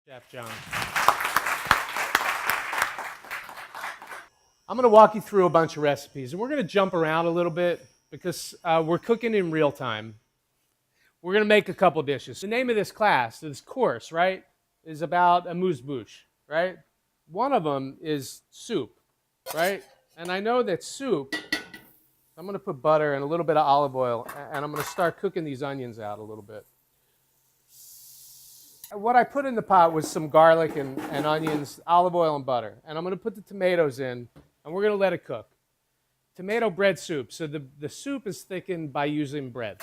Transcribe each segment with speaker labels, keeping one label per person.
Speaker 1: Chef John. I'm going to walk you through a bunch of recipes, and we're going to jump around a little bit because we're cooking in real time. We're going to make a couple dishes. The name of this class, this course, right, is about amuse-bouche, right? One of them is soup, right? And I know that soup, I'm going to put butter and a little bit of olive oil, and I'm going to start cooking these onions out a little bit. What I put in the pot was some garlic and onions, olive oil and butter. And I'm going to put the tomatoes in, and we're going to let it cook. Tomato bread soup. So the soup is thickened by using bread,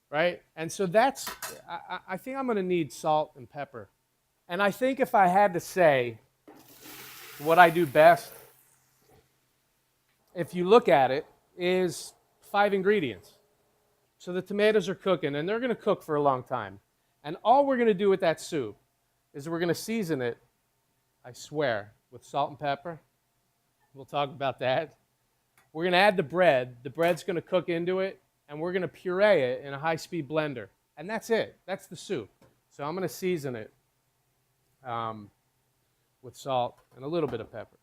Speaker 1: right? And so that's, I think I'm going to need salt and pepper. And I think if I had to say what I do best, if you look at it, is 5 ingredients. So the tomatoes are cooking, and they're going to cook for a long time. And all we're going to do with that soup is we're going to season it, I swear, with salt and pepper. We'll talk about that. We're going to add the bread. The bread's going to cook into it, and we're going to puree it in a high-speed blender. And that's it. That's the soup. So I'm going to season it with salt and a little bit of pepper.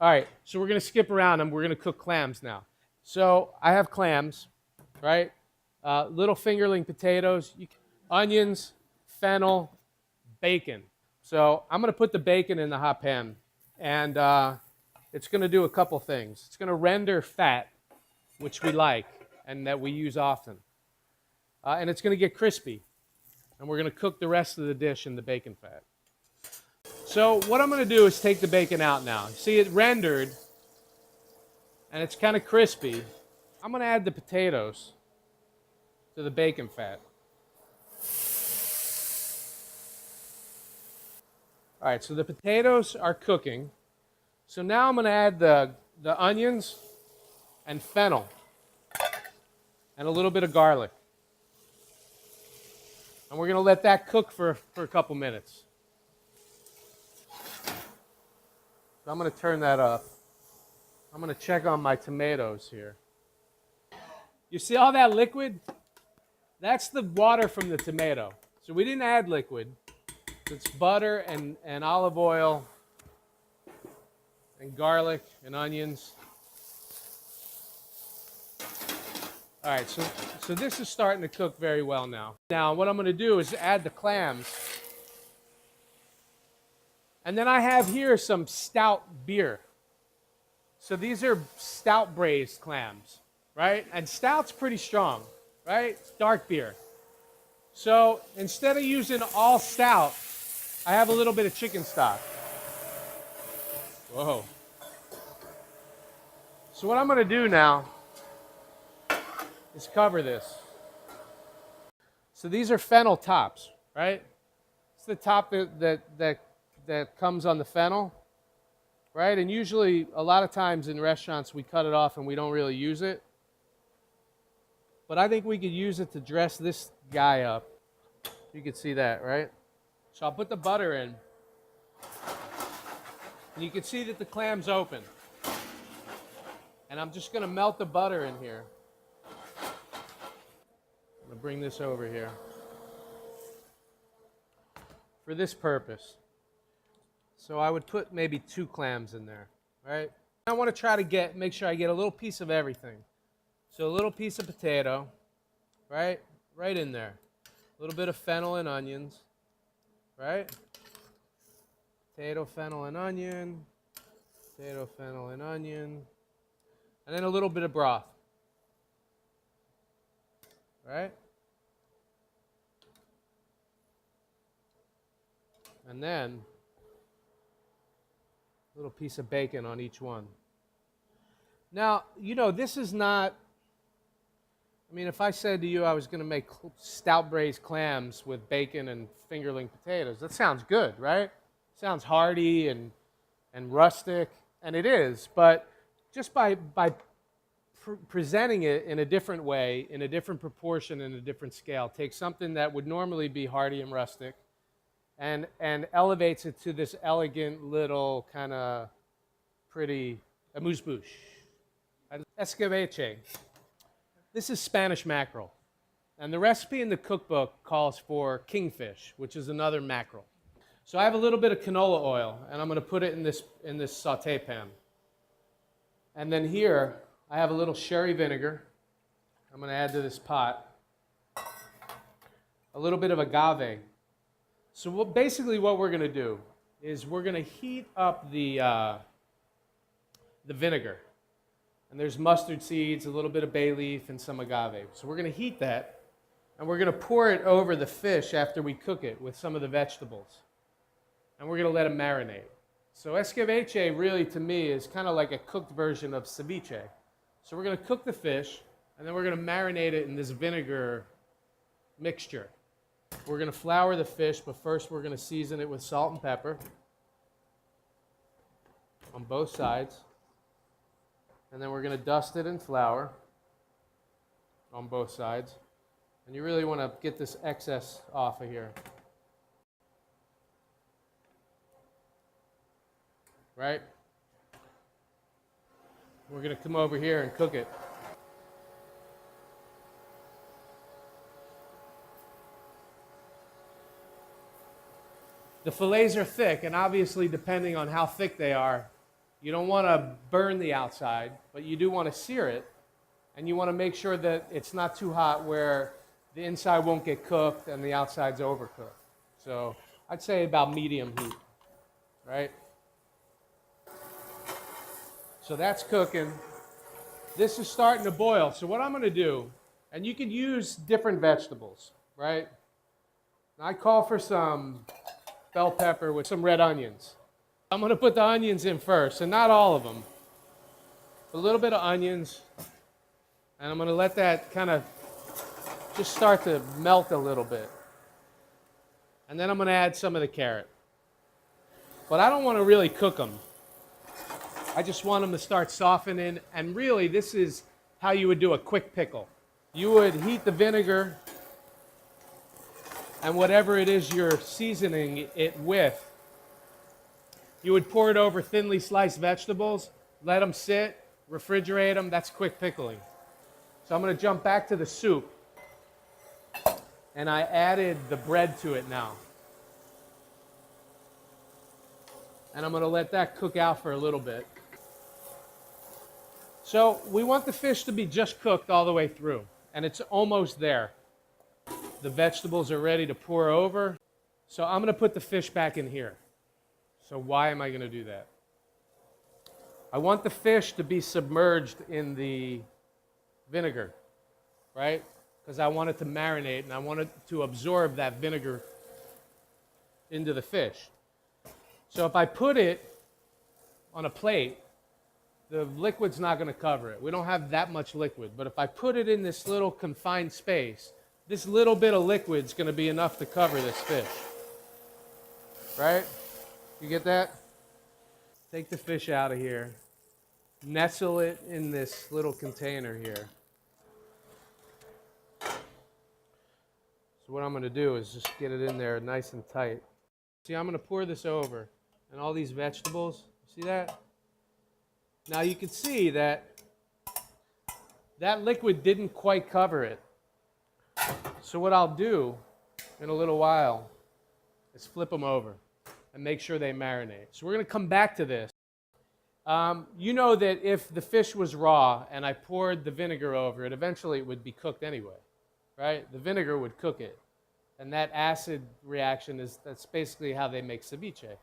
Speaker 1: All right, so we're going to skip around, and we're going to cook clams now. So I have clams, right? Little fingerling potatoes. Onions, fennel, bacon. So I'm going to put the bacon in the hot pan, and it's going to do a couple things. It's going to render fat, which we like and that we use often. And it's going to get crispy, and we're going to cook the rest of the dish in the bacon fat. So what I'm going to do is take the bacon out now. See, it rendered, and it's kind of crispy. I'm going to add the potatoes to the bacon fat. All right, so the potatoes are cooking. So now I'm going to add the onions and fennel and a little bit of garlic. And we're going to let that cook for a couple minutes. So I'm going to turn that up. I'm going to check on my tomatoes here. You see all that liquid? That's the water from the tomato. So we didn't add liquid. It's butter and olive oil and garlic and onions. All right, so this is starting to cook very well now. Now what I'm going to do is add the clams. And then I have here some stout beer. So these are stout braised clams, right? And stout's pretty strong, right? It's dark beer. So instead of using all stout, I have a little bit of chicken stock. Whoa. So what I'm going to do now is cover this. So these are Fennel Tops, right? It's the top that comes on the fennel, right? And usually, a lot of times in restaurants, we cut it off and we don't really use it. But I think we could use it to dress this guy up. You can see that, right? So I'll put the butter in. And you can see that the clam's open. And I'm just going to melt the butter in here. I'm going to bring this over here for this purpose. So I would put maybe 2 clams in there, right? I want to try to make sure I get a little piece of everything. So a little piece of potato, right? Right in there. A little bit of fennel and onions, right? Potato, fennel, and onion. Potato, fennel, and onion. And then a little bit of broth, right? And then a little piece of bacon on each one. Now, you know, this is not, I mean, if I said to you I was going to make stout braised clams with bacon and fingerling potatoes, that sounds good, right? Sounds hearty and rustic, and it is, but just by presenting it in a different way, in a different proportion, in a different scale, takes something that would normally be hearty and rustic and elevates it to this elegant little kind of pretty amuse-bouche. Escabeche. This is Spanish mackerel, And the recipe in the cookbook calls for kingfish, which is another mackerel. So I have a little bit of canola oil, and I'm going to put it in this saute pan. And then here, I have a little sherry vinegar. I'm going to add to this pot. A little bit of agave. So basically what we're going to do is we're going to heat up the vinegar. And there's mustard seeds, a little bit of bay leaf, and some agave. So we're going to heat that, and we're going to pour it over the fish after we cook it with some of the vegetables. And we're going to let it marinate. So escabeche really, to me, is kind of like a cooked version of ceviche. So we're going to cook the fish, and then we're going to marinate it in this vinegar mixture. We're going to flour the fish, but first we're going to season it with salt and pepper on both sides. And then we're going to dust it in flour on both sides. And you really want to get this excess off of here. Right? We're going to come over here and cook it. The fillets are thick, and obviously depending on how thick they are, you don't want to burn the outside, but you do want to sear it, and you want to make sure that it's not too hot where the inside won't get cooked and the outside's overcooked. So I'd say about medium heat, right? So that's cooking. This is starting to boil. So what I'm going to do, and you can use different vegetables, right? I call for some bell pepper with some red onions. I'm going to put the onions in first, and not all of them. A little bit of onions, and I'm going to let that kind of just start to melt a little bit. And then I'm going to add some of the carrot. But I don't want to really cook them. I just want them to start softening, and really this is how you would do a quick pickle. You would heat the vinegar and whatever it is you're seasoning it with, you would pour it over thinly sliced vegetables, let them sit, refrigerate them. That's quick pickling. So I'm going to jump back to the soup, and I added the bread to it now. And I'm going to let that cook out for a little bit. So we want the fish to be just cooked all the way through, and it's almost there. The vegetables are ready to pour over. So I'm going to put the fish back in here. So why am I going to do that? I want the fish to be submerged in the vinegar, right? Because I want it to marinate, and I want it to absorb that vinegar into the fish. So if I put it on a plate, the liquid's not going to cover it. We don't have that much liquid. But if I put it in this little confined space, this little bit of liquid's going to be enough to cover this fish. Right? You get that? Take the fish out of here. Nestle it in this little container here. So what I'm going to do is just get it in there nice and tight. See, I'm going to pour this over, and all these vegetables, see that? Now you can see that that liquid didn't quite cover it. So what I'll do in a little while is flip them over and make sure they marinate. So we're going to come back to this. You know that if the fish was raw and I poured the vinegar over it, eventually it would be cooked anyway, right? The vinegar would cook it. And that acid reaction that's basically how they make ceviche,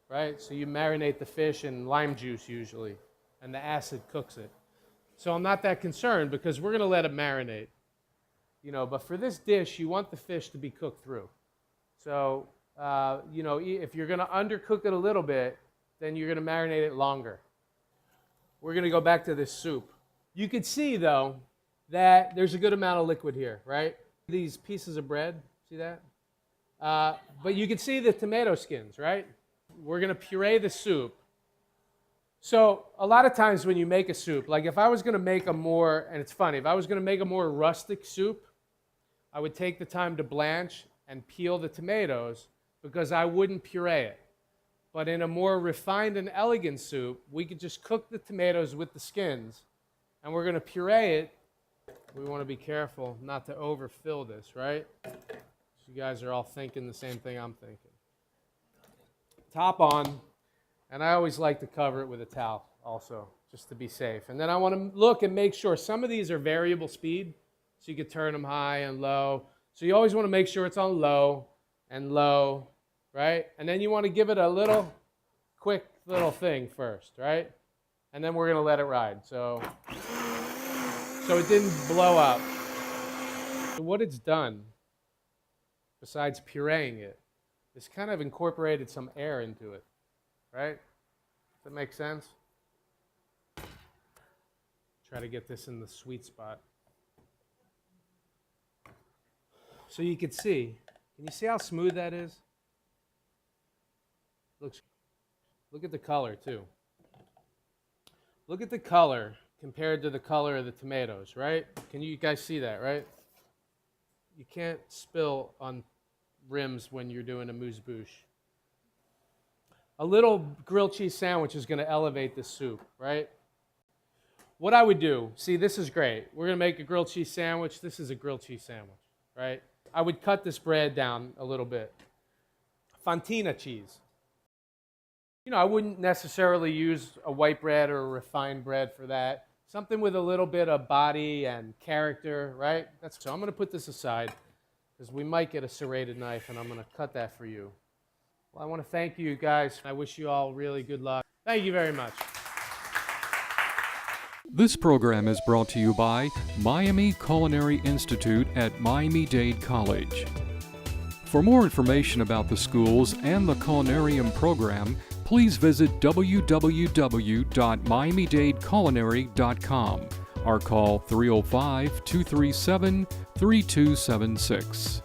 Speaker 1: right? So you marinate the fish in lime juice usually, and the acid cooks it. So I'm not that concerned because we're going to let it marinate. You know, but for this dish, you want the fish to be cooked through. So, you know, if you're going to undercook it a little bit, then you're going to marinate it longer. We're going to go back to this soup. You could see, though, that there's a good amount of liquid here, right? These pieces of bread, see that? But you can see the tomato skins, right? We're going to puree the soup. So a lot of times when you make a soup, like if I was going to make a more, and it's funny, if I was going to make a more rustic soup, I would take the time to blanch and peel the tomatoes because I wouldn't puree it. But in a more refined and elegant soup, we could just cook the tomatoes with the skins, and we're going to puree it we want to be careful not to overfill this, right? So you guys are all thinking the same thing I'm thinking. Top on, and I always like to cover it with a towel also, just to be safe. And then I want to look and make sure some of these are variable speed, so you can turn them high and low. So you always want to make sure it's on low and low, right? And then you want to give it a little quick little thing first, right? And then we're going to let it ride. So it didn't blow up. So what it's done, besides pureeing it, is kind of incorporated some air into it, right? Does that make sense? Try to get this in the sweet spot. So you can see. Can you see how smooth that is? Look at the color too. Look at the color compared to the color of the tomatoes, right? Can you guys see that, right? You can't spill on rims when you're doing a amuse-bouche. A little grilled cheese sandwich is going to elevate this soup, right? What I would do, see, this is great. We're going to make a grilled cheese sandwich. This is a grilled cheese sandwich, right? I would cut this bread down a little bit. Fontina cheese. You know, I wouldn't necessarily use a white bread or a refined bread for that. Something with a little bit of body and character, right? So I'm going to put this aside because we might get a serrated knife, and I'm going to cut that for you. Well, I want to thank you guys. I wish you all really good luck. Thank you very much.
Speaker 2: This program is brought to you by Miami Culinary Institute at Miami-Dade College. For more information about the schools and the culinarium program, please visit www.miamidadeculinary.com or call 305-237-3276.